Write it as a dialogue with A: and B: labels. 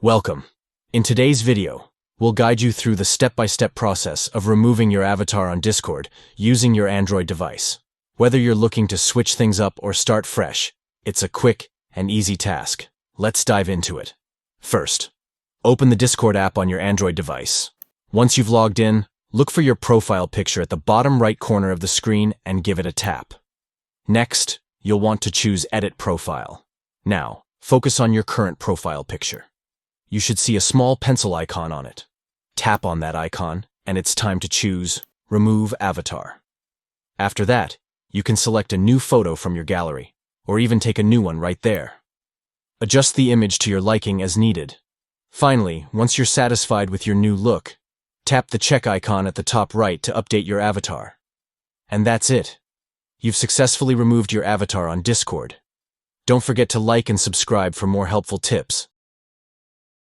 A: Welcome. In today's video, we'll guide you through the step-by-step process of removing your avatar on Discord using your Android device. Whether you're looking to switch things up or start fresh, it's a quick and easy task. Let's dive into it. First, open the Discord app on your Android device. Once you've logged in, look for your profile picture at the bottom right corner of the screen and give it a tap. Next, you'll want to choose Edit Profile. Now, focus on your current profile picture. You should see a small pencil icon on it. Tap on that icon, and it's time to choose Remove Avatar. After that, you can select a new photo from your gallery, or even take a new one right there. Adjust the image to your liking as needed. Finally, once you're satisfied with your new look, tap the check icon at the top right to update your avatar. And that's it. You've successfully removed your avatar on Discord. Don't forget to like and subscribe for more helpful tips.